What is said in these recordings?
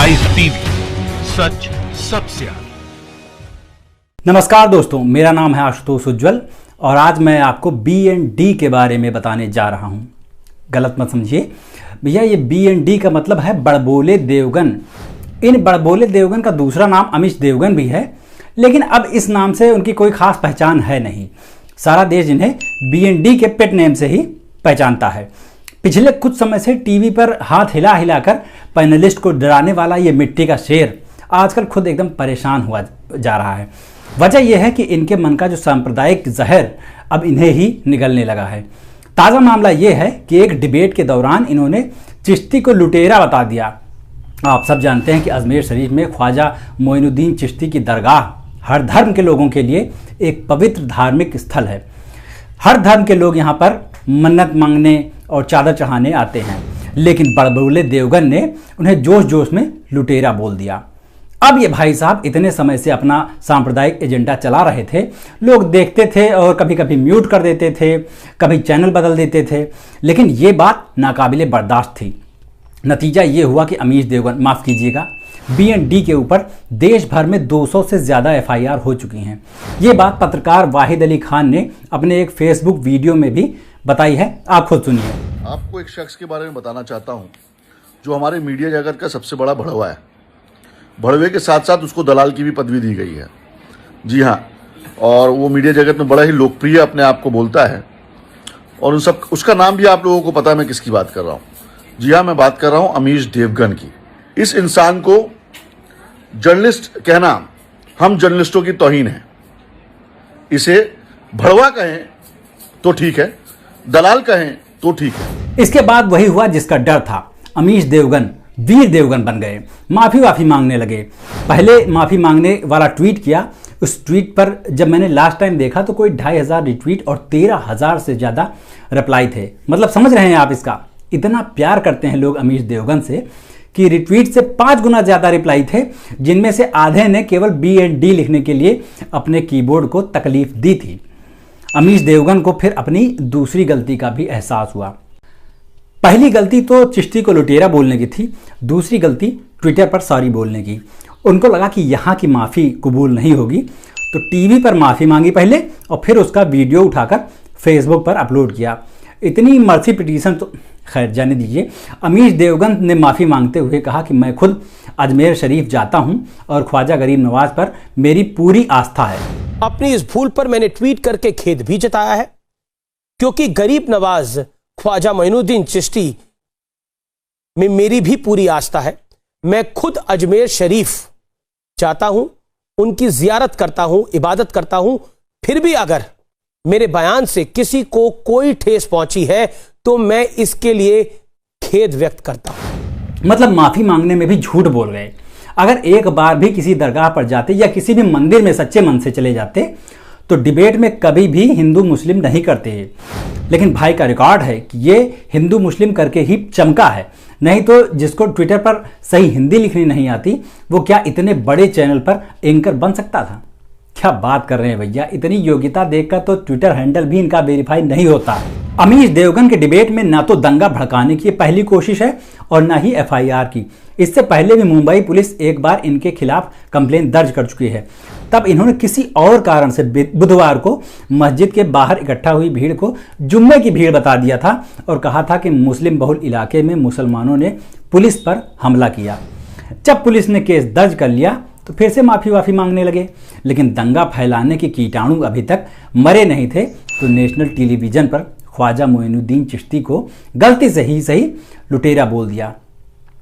Rise TV, सच सबसे आगे। नमस्कार दोस्तों, मेरा नाम है आशुतोष उज्ज्वल और आज मैं आपको BND के बारे में बताने जा रहा हूं। गलत मत समझिए भैया, ये BND का मतलब है बड़बोले देवगन। इन बड़बोले देवगन का दूसरा नाम अमीश देवगन भी है, लेकिन अब इस नाम से उनकी कोई खास पहचान है नहीं। सारा देश इन्हें BND के पेट नेम से ही पहचानता है। पिछले कुछ समय से टीवी पर हाथ हिला हिलाकर पैनलिस्ट को डराने वाला ये मिट्टी का शेर आजकल खुद एकदम परेशान हुआ जा रहा है। वजह यह है कि इनके मन का जो सांप्रदायिक जहर अब इन्हें ही निगलने लगा है। ताज़ा मामला यह है कि एक डिबेट के दौरान इन्होंने चिश्ती को लुटेरा बता दिया। आप सब जानते हैं कि अजमेर शरीफ में ख्वाजा मोइनुद्दीन चिश्ती की दरगाह हर धर्म के लोगों के लिए एक पवित्र धार्मिक स्थल है। हर धर्म के लोग यहाँ पर मन्नत मांगने और चादर चढ़ाने आते हैं, लेकिन बड़बोले देवगन ने उन्हें जोश जोश में लुटेरा बोल दिया। अब ये भाई साहब इतने समय से अपना सांप्रदायिक एजेंडा चला रहे थे, लोग देखते थे और कभी कभी म्यूट कर देते थे, कभी चैनल बदल देते थे, लेकिन ये बात नाकाबिले बर्दाश्त थी। नतीजा ये हुआ कि अमीश देवगन, माफ़ कीजिएगा, BND के ऊपर देश भर में 200 से ज़्यादा FIR हो चुकी हैं। ये बात पत्रकार वाहिद अली खान ने अपने एक फेसबुक वीडियो में भी बताई है। आप खुद सुनिए। आपको एक शख्स के बारे में बताना चाहता हूं जो हमारे मीडिया जगत का सबसे बड़ा भड़वा है। भड़वे के साथ साथ उसको दलाल की भी पदवी दी गई है। जी हाँ, और वो मीडिया जगत में बड़ा ही लोकप्रिय अपने आप को बोलता है, और उसका नाम भी आप लोगों को पता है मैं किसकी बात कर रहा हूँ। जी हाँ, मैं बात कर रहा हूँ अमीश देवगन की। इस इंसान को जर्नलिस्ट कहना हम जर्नलिस्टों की तौहीन है। इसे भड़वा कहें तो ठीक है, दलाल कहें तो ठीक है। इसके बाद वही हुआ जिसका डर था। अमीश देवगन वीर देवगन बन गए, माफ़ी मांगने लगे। पहले माफ़ी मांगने वाला ट्वीट किया। उस ट्वीट पर जब मैंने लास्ट टाइम देखा तो कोई 2500 रिट्वीट और 13,000 से ज़्यादा रिप्लाई थे। मतलब समझ रहे हैं आप, इसका इतना प्यार करते हैं लोग अमीश देवगन से कि रिट्वीट से 5 गुना ज़्यादा रिप्लाई थे, जिनमें से आधे ने केवल BND लिखने के लिए अपने कीबोर्ड को तकलीफ दी थी। अमीश देवगन को फिर अपनी दूसरी गलती का भी एहसास हुआ। पहली गलती तो चिश्ती को लुटेरा बोलने की थी, दूसरी गलती ट्विटर पर सॉरी बोलने की। उनको लगा कि यहाँ की माफ़ी कबूल नहीं होगी, तो टीवी पर माफ़ी मांगी पहले और फिर उसका वीडियो उठाकर फेसबुक पर अपलोड किया। इतनी मर्सी पिटीशन तो खैर जाने दीजिए। अमीश देवगन ने माफ़ी मांगते हुए कहा कि मैं खुद अजमेर शरीफ जाता हूं और ख्वाजा गरीब नवाज पर मेरी पूरी आस्था है। अपनी इस भूल पर मैंने ट्वीट करके खेद भी जताया है, क्योंकि गरीब नवाज ख्वाजा मोइनुद्दीन चिश्ती में मेरी भी पूरी आस्था है। मैं खुद अजमेर शरीफ जाता हूं, उनकी जियारत करता हूं, इबादत करता हूं। फिर भी अगर मेरे बयान से किसी को कोई ठेस पहुंची है तो मैं इसके लिए खेद व्यक्त करता हूं। मतलब माफ़ी मांगने में भी झूठ बोल गए। अगर एक बार भी किसी दरगाह पर जाते या किसी भी मंदिर में सच्चे मन से चले जाते तो डिबेट में कभी भी हिंदू मुस्लिम नहीं करते। लेकिन भाई का रिकॉर्ड है कि ये हिंदू मुस्लिम करके ही चमका है, नहीं तो जिसको ट्विटर पर सही हिंदी लिखनी नहीं आती वो क्या इतने बड़े चैनल पर एंकर बन सकता था? क्या बात कर रहे हैं भैया, इतनी योग्यता देखकर तो ट्विटर हैंडल भी इनका वेरीफाई नहीं होता। अमीश देवगन के डिबेट में ना तो दंगा भड़काने की पहली कोशिश है और ना ही FIR की। इससे पहले भी मुंबई पुलिस एक बार इनके खिलाफ कंप्लेन दर्ज कर चुकी है। तब इन्होंने किसी और कारण से बुधवार को मस्जिद के बाहर इकट्ठा हुई भीड़ को जुम्मे की भीड़ बता दिया था और कहा था कि मुस्लिम बहुल इलाके में मुसलमानों ने पुलिस पर हमला किया। जब पुलिस ने केस दर्ज कर लिया तो फिर से माफ़ी मांगने लगे, लेकिन दंगा फैलाने के कीटाणु अभी तक मरे नहीं थे। तो नेशनल टेलीविज़न पर ख्वाजा मोइनुद्दीन चिश्ती को गलती से ही सही लुटेरा बोल दिया।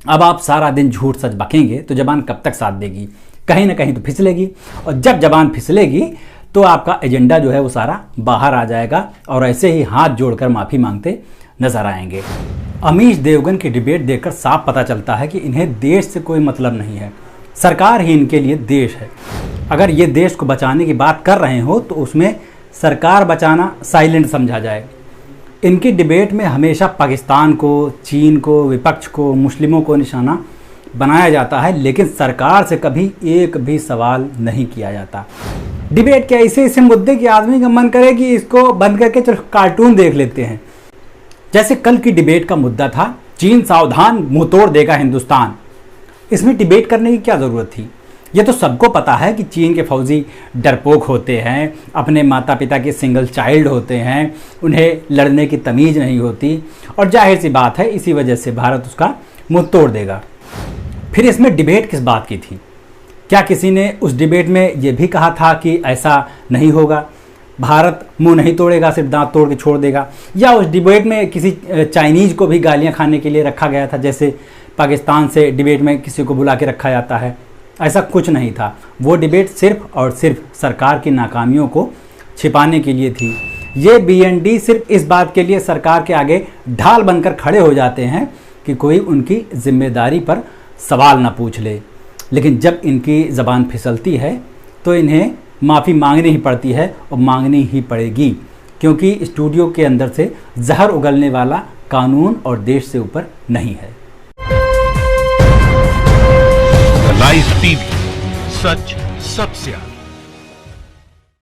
अब आप सारा दिन झूठ सच बकेंगे तो जबान कब तक साथ देगी? कहीं ना कहीं तो फिसलेगी, और जब जबान फिसलेगी तो आपका एजेंडा जो है वो सारा बाहर आ जाएगा और ऐसे ही हाथ जोड़कर माफ़ी मांगते नजर आएंगे। अमीश देवगन की डिबेट देखकर साफ पता चलता है कि इन्हें देश से कोई मतलब नहीं है, सरकार ही इनके लिए देश है। अगर ये देश को बचाने की बात कर रहे हो तो उसमें सरकार बचाना साइलेंट समझा जाए। इनकी डिबेट में हमेशा पाकिस्तान को, चीन को, विपक्ष को, मुस्लिमों को निशाना बनाया जाता है, लेकिन सरकार से कभी एक भी सवाल नहीं किया जाता। डिबेट के ऐसे ऐसे मुद्दे कि आदमी का मन करे कि इसको बंद करके चलो कार्टून देख लेते हैं। जैसे कल की डिबेट का मुद्दा था, चीन सावधान, मुंह तोड़ देगा हिंदुस्तान। इसमें डिबेट करने की क्या ज़रूरत थी? ये तो सबको पता है कि चीन के फौजी डरपोक होते हैं, अपने माता पिता के सिंगल चाइल्ड होते हैं, उन्हें लड़ने की तमीज़ नहीं होती, और जाहिर सी बात है इसी वजह से भारत उसका मुंह तोड़ देगा। फिर इसमें डिबेट किस बात की थी? क्या किसी ने उस डिबेट में ये भी कहा था कि ऐसा नहीं होगा, भारत मुंह नहीं तोड़ेगा, सिर्फ दांत तोड़ के छोड़ देगा? या उस डिबेट में किसी चाइनीज़ को भी गालियां खाने के लिए रखा गया था, जैसे पाकिस्तान से डिबेट में किसी को बुला के रखा जाता है? ऐसा कुछ नहीं था। वो डिबेट सिर्फ और सिर्फ सरकार की नाकामियों को छिपाने के लिए थी। ये BND सिर्फ इस बात के लिए सरकार के आगे ढाल बनकर खड़े हो जाते हैं कि कोई उनकी जिम्मेदारी पर सवाल ना पूछ ले। लेकिन जब इनकी ज़बान फिसलती है तो इन्हें माफ़ी मांगनी ही पड़ती है, और मांगनी ही पड़ेगी, क्योंकि स्टूडियो के अंदर से जहर उगलने वाला कानून और देश से ऊपर नहीं है। लाइव टीवी, सच सबसे आगे।